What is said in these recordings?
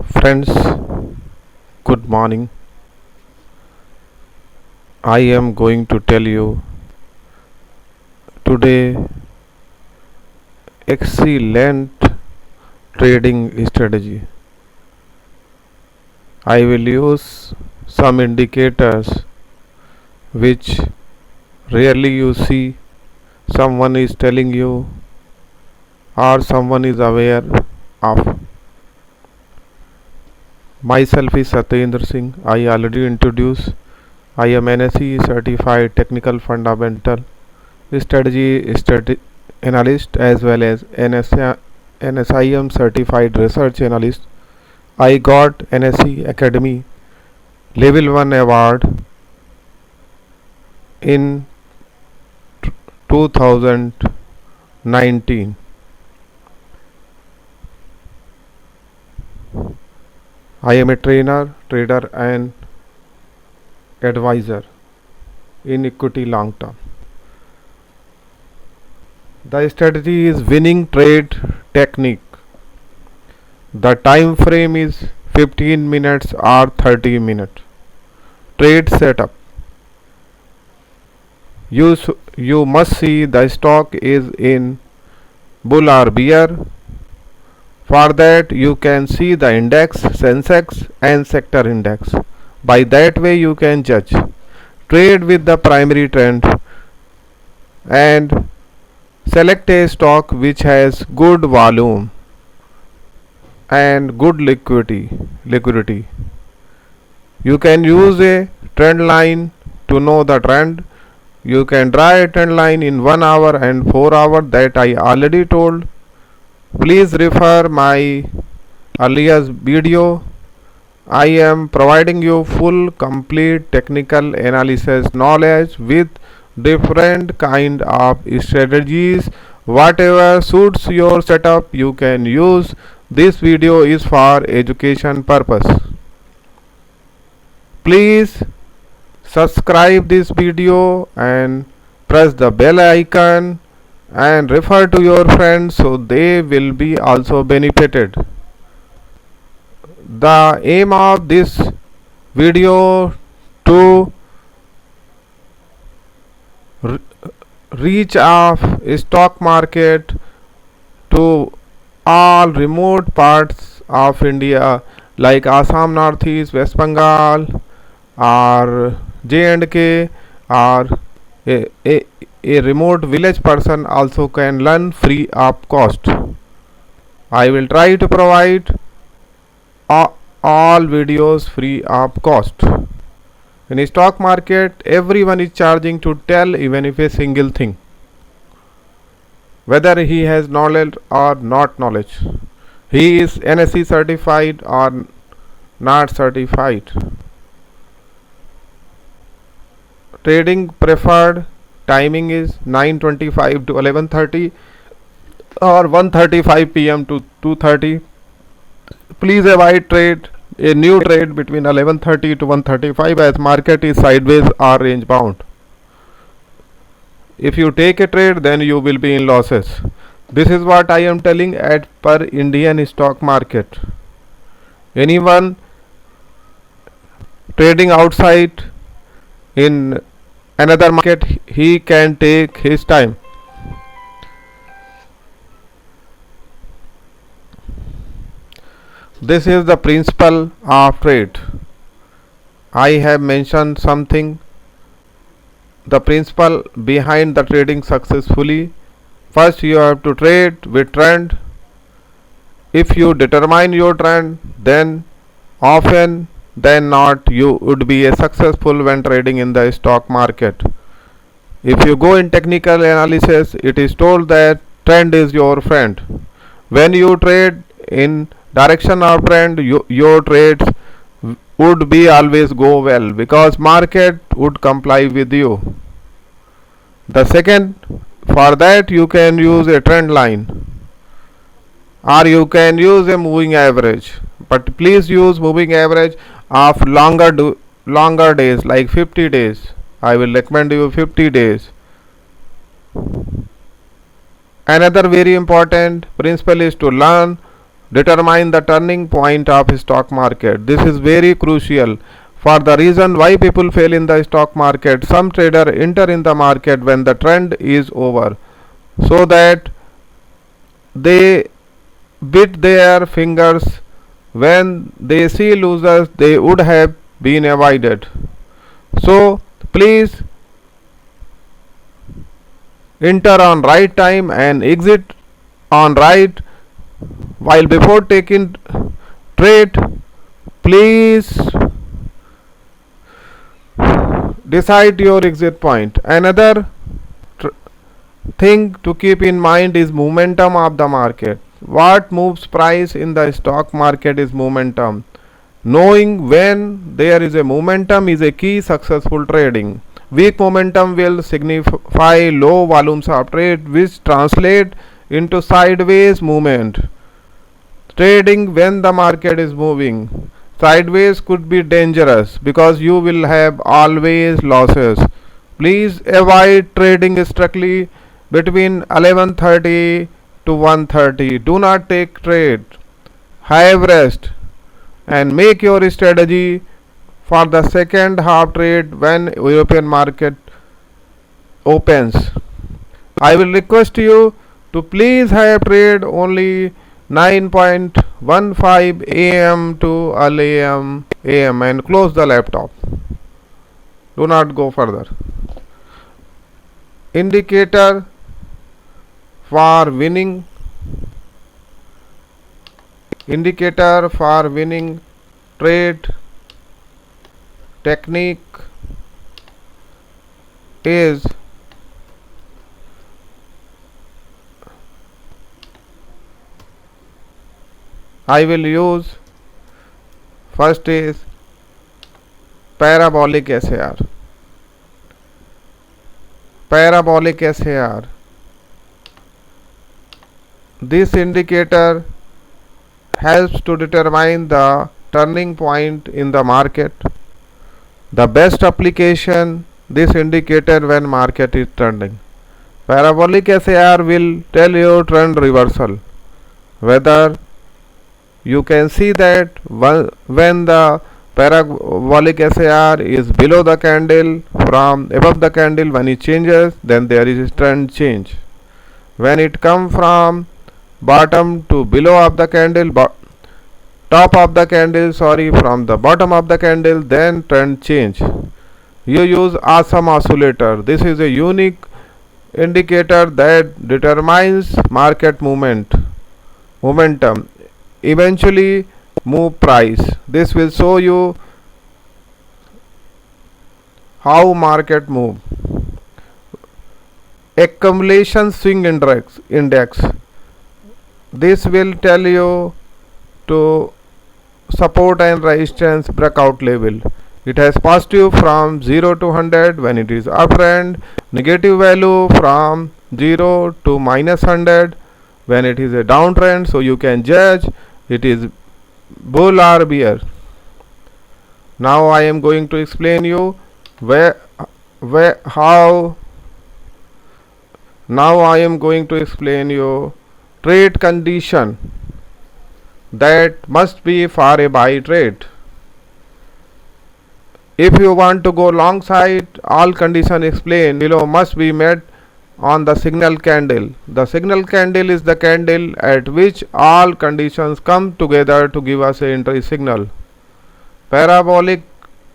Friends, good morning. I am going to tell you today excellent trading strategy. I will use some indicators which rarely you see someone is telling you or someone is aware of. Myself is Satyendra Singh. I already introduced. I am NSE certified technical fundamental strategy analyst as well as NSIM certified research analyst. I got NSE Academy Level 1 award in 2019. I am a trader and advisor in equity long term. The strategy is winning trade technique. The time frame is 15 minutes or 30 minutes. Trade setup. You must see the stock is in bull or bear. For that you can see the index, Sensex and sector index. By that way you can judge. Trade with the primary trend and select a stock which has good volume and good liquidity. You can use a trend line to know the trend. You can draw a trend line in 1 hour and 4 hour that I already told. Please refer my earlier video. I am providing you full complete technical analysis knowledge with different kind of strategies. Whatever suits your setup you can use. This video is for education purpose. Please subscribe this video and press the bell icon and refer to your friends so they will be also benefited. The aim of this video to reach of stock market to all remote parts of India like Assam, Northeast, West Bengal or J&K or a remote village person also can learn free of cost. I will try to provide all videos free of cost. In a stock market everyone is charging to tell even if a single thing, whether he has knowledge or not knowledge, he is NSE certified or not certified. Trading preferred timing is 9:25 to 11:30 or 1:35 p.m. to 2:30. Please avoid a new trade between 11:30 to 1:35 as market is sideways or range bound. If you take a trade then you will be in losses. This is what I am telling at per Indian stock market. Anyone trading outside in another market, he can take his time. This is the principle of trade. I have mentioned something, the principle behind the trading successfully. First you have to trade with trend. If you determine your trend, then often than not you would be a successful when trading in the stock market. If you go in technical analysis, it is told that trend is your friend. When you trade in direction of trend, your trades would be always go well because market would comply with you. The second, for that you can use a trend line or you can use a moving average, but please use moving average of longer days like 50 days. I will recommend you 50 days. Another very important principle is to learn determine the turning point of stock market. This is very crucial for the reason why people fail in the stock market. Some trader enter in the market when the trend is over, so that they bit their fingers when they see losers they would have been avoided. So please enter on right time and exit on right. While before taking trade, please decide your exit point. Another thing to keep in mind is momentum of the market. What moves price in the stock market is momentum. Knowing when there is a momentum is a key successful trading. Weak momentum will signify low volumes of trade, which translate into sideways movement. Trading when the market is moving sideways could be dangerous because you will have always losses. Please avoid trading strictly between 11:30 to 1:30. Do not take trade. Have rest and make your strategy for the second half trade when European market opens. I will request you to please have trade only 9:15 am to early am and close the laptop. Do not go further. Indicator for winning trade technique is I will use first is parabolic SAR. Parabolic SAR. This indicator helps to determine the turning point in the market. The best application this indicator when market is turning. Parabolic SAR will tell you trend reversal. Whether you can see that when the parabolic SAR is below the candle from above the candle, when it changes, then there is a trend change. When it come from bottom to below of the candle, top of the candle, from the bottom of the candle, then trend change. You use awesome oscillator. This is a unique indicator that determines market momentum, eventually move price. This will show you how market move. Accumulation swing index. This will tell you to support and resistance breakout level. It has positive from 0 to 100 when it is uptrend, negative value from 0 to minus 100 when it is a downtrend, so you can judge it is bull or bear. Now I am going to explain you now I am going to explain you trade condition that must be for a buy trade. If you want to go long side, all conditions explained below must be met on the signal candle. The signal candle is the candle at which all conditions come together to give us an entry signal. Parabolic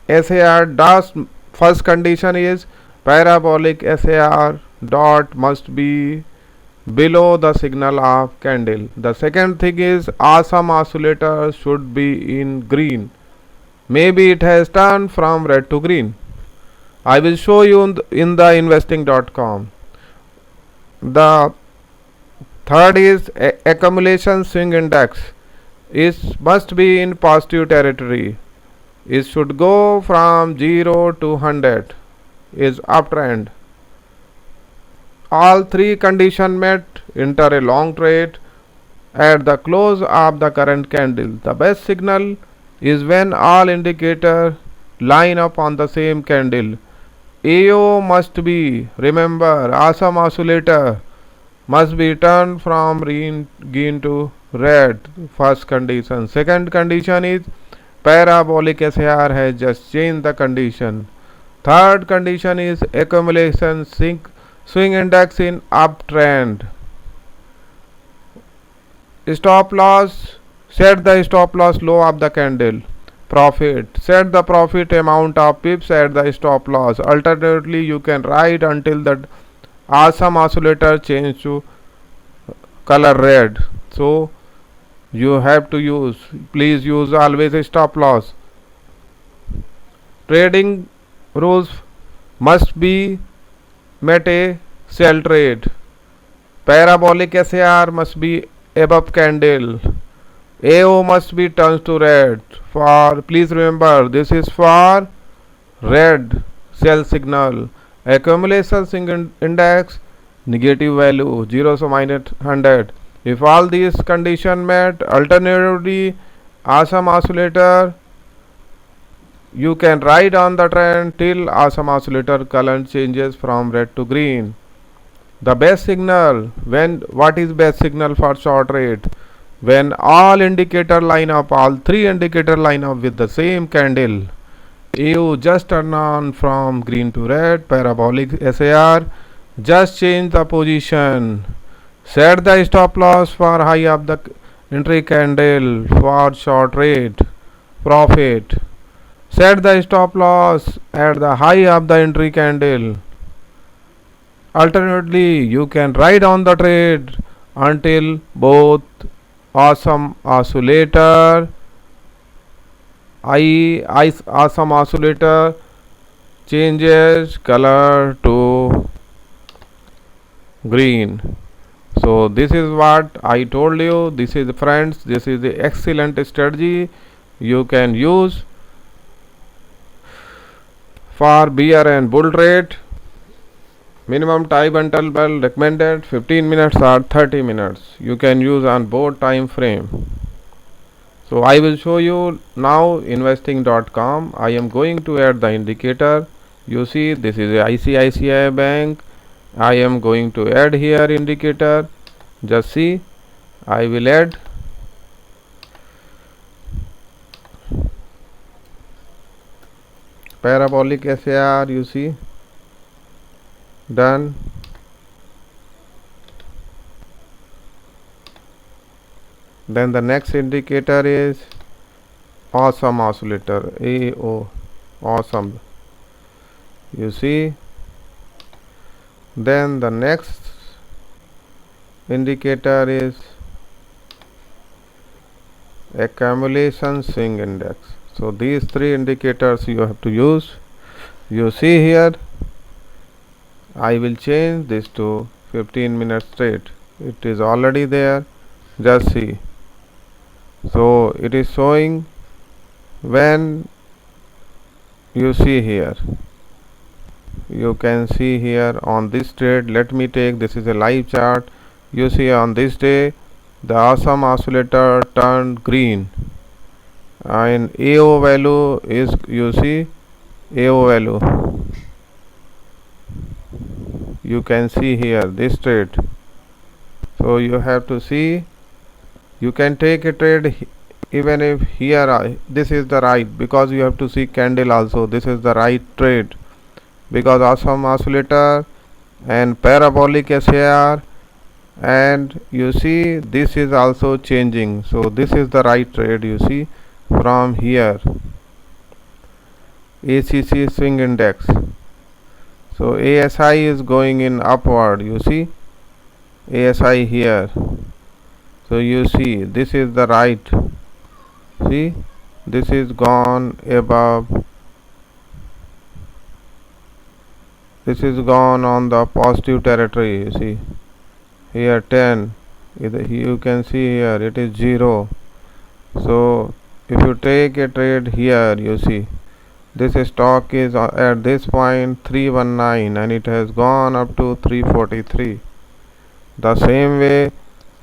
SAR dot first condition is parabolic SAR dot must be below the signal of candle. The second thing is awesome oscillator should be in green. Maybe it has turned from red to green. I will show you in the investing.com. The third is accumulation swing index. It must be in positive territory. It should go from 0 to 100. Is uptrend. All three conditions met, enter a long trade at the close of the current candle. The best signal is when all indicators line up on the same candle. AO must be, remember, awesome oscillator must be turned from green to red. First condition. Second condition is parabolic SAR has just changed the condition. Third condition is accumulation swing index in uptrend. Stop loss, set the stop loss low of the candle. Profit, set the profit amount of pips at the stop loss. Alternatively, you can write until the awesome oscillator change to color red. So you have to use, please use always a stop loss. Trading rules must be met a sell trade. Parabolic SAR must be above candle. AO must be turned to red. For please remember, this is for red sell signal. Accumulation index negative value 0 so minus 100. If all these condition met, alternatively awesome oscillator, you can ride on the trend till awesome oscillator color changes from red to green. The best signal, what is best signal for short trade? When all indicator line up, all three indicator line up with the same candle. AU just turn on from green to red. Parabolic SAR just change the position. Set the stop loss for high of the entry candle for short trade. Profit. Set the stop loss at the high of the entry candle. Alternatively, you can ride on the trade until both awesome oscillator awesome oscillator changes color to green. So this is what I told you. This is, friends, this is the excellent strategy you can use for bear and bull trade. Minimum time interval recommended 15 minutes or 30 minutes. You can use on both time frame. So I will show you now investing.com. I am going to add the indicator. You see, this is a ICICI Bank. I am going to add here indicator. Just see, I will add. Parabolic SAR, you see, done. Then the next indicator is awesome oscillator, AO, awesome, you see. Then the next indicator is accumulation swing index. So these three indicators you have to use. You see here, I will change this to 15 minutes straight. It is already there, just see. So it is showing when you see here, you can see here on this trade. Let me take, this is a live chart. You see on this day the awesome oscillator turned green and AO value is, you see, AO value you can see here this trade. So you have to see, you can take a trade even if here this is the right, because you have to see candle also. This is the right trade because awesome oscillator and parabolic SAR, and you see this is also changing. So this is the right trade, you see, from here ACC swing index. So ASI is going in upward, you see, ASI here. So you see this is the right, see, this is gone above, this is gone on the positive territory. You see here 10, you can see here it is 0. So if you take a trade here, you see this stock is at this point 319 and it has gone up to 343. The same way,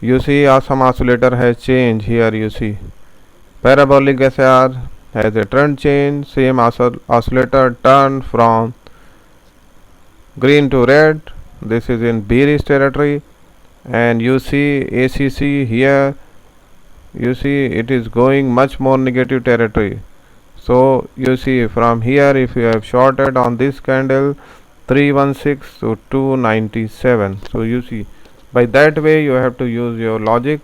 you see awesome oscillator has changed here. You see parabolic SAR has a trend change. Same oscillator turned from green to red. This is in bearish territory, and you see ACC here you see it is going much more negative territory. So you see from here, if you have shorted on this candle 316 to 297, so you see by that way you have to use your logic,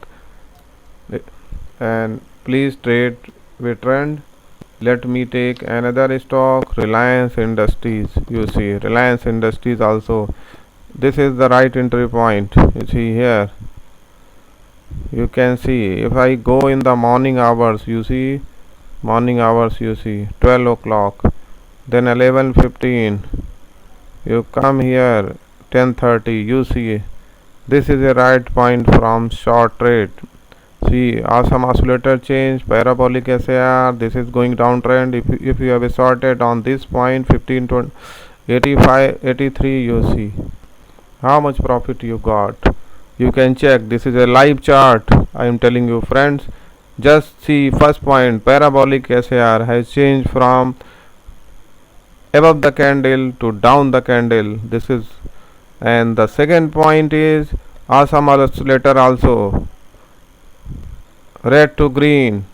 and please trade with trend. Let me take another stock, Reliance Industries. You see Reliance Industries also, this is the right entry point. You see here, you can see if I go in the morning hours, you see morning hours, you see 12 o'clock, then 11:15, you come here 10:30, you see this is a right point from short trade. See awesome oscillator change, parabolic SAR, this is going downtrend. If you have a shorted on this point 15 20, 85 83, you see how much profit you got. You can check, this is a live chart. I am telling you friends, just see first point, parabolic SAR has changed from above the candle to down the candle. This is, and the second point is awesome oscillator also, red to green,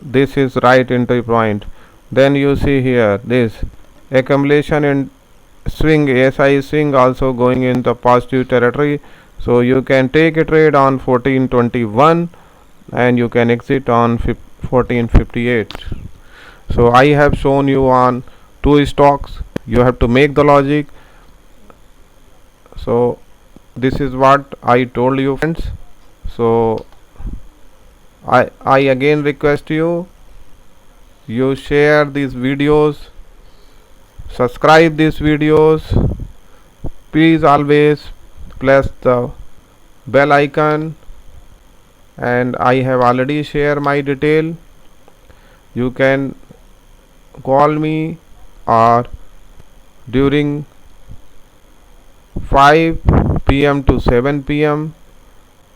this is right entry point. Then you see here this accumulation in swing, SI swing also going into positive territory. So you can take a trade on 1421 and you can exit on 1458. So I have shown you on two stocks, you have to make the logic. So this is what I told you friends. So I again request you, you share these videos, subscribe these videos, please always press the bell icon, and I have already shared my detail. You can call me or during 5 p.m. to 7 p.m.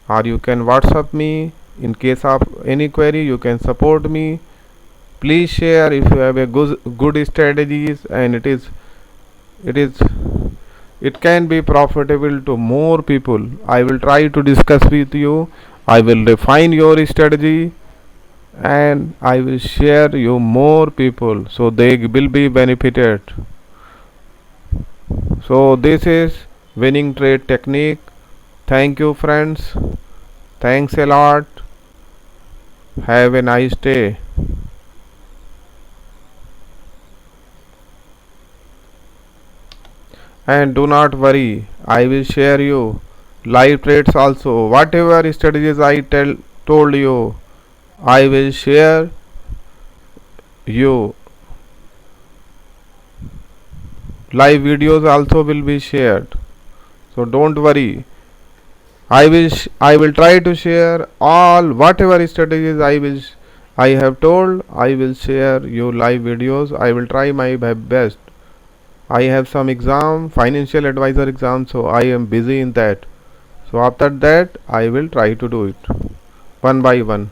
or you can WhatsApp me. In case of any query, you can support me. Please share if you have a good strategies, and it can be profitable to more people. I will try to discuss with you. I will refine your strategy and I will share you more people so they will be benefited. So this is winning trade technique. Thank you friends. Thanks a lot. Have a nice day. And do not worry, I will share you live trades also. Whatever strategies I told you, I will share you. Live videos also will be shared. So don't worry. I will try to share all whatever strategies I have told. I will share you live videos. I will try my best. I have some exam, financial advisor exam, so I am busy in that. So after that I will try to do it one by one.